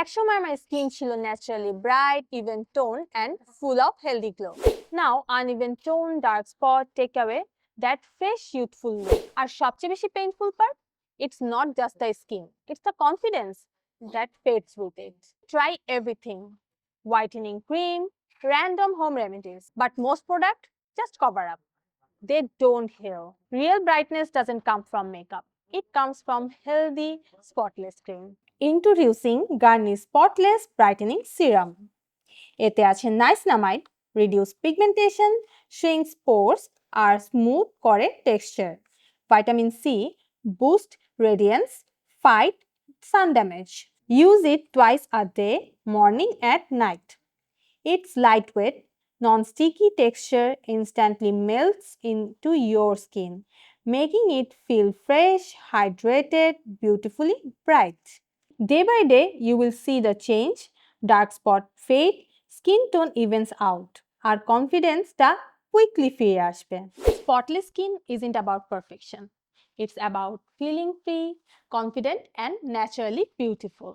একসময় my skin ছিল naturally bright, even toned and full of healthy glow. Now uneven tone, dark spot take away that fresh youthful look. আর সবচেয়ে বেশি painful part, it's not just the skin, it's the confidence that fades with it. Try everything, whitening cream, random home remedies, but most products just cover up. They don't heal. Real brightness doesn't come from makeup. It comes from healthy, spotless skin. Introducing Garnier Spotless Brightening Serum. এতে আছে niacinamide, reduce pigmentation, shrinks pores আর smooth করে texture. Vitamin C boost radiance, fight sun damage. Use it twice a day, morning and night. It's lightweight, non-sticky texture instantly melts into your skin, making it feel fresh, hydrated, beautifully bright. Day by day, you will see the change, dark spot fade, skin tone evens out. Our confidence টা quickly ফিরে আসবে। Spotless skin isn't about perfection. It's about feeling free, confident and naturally beautiful.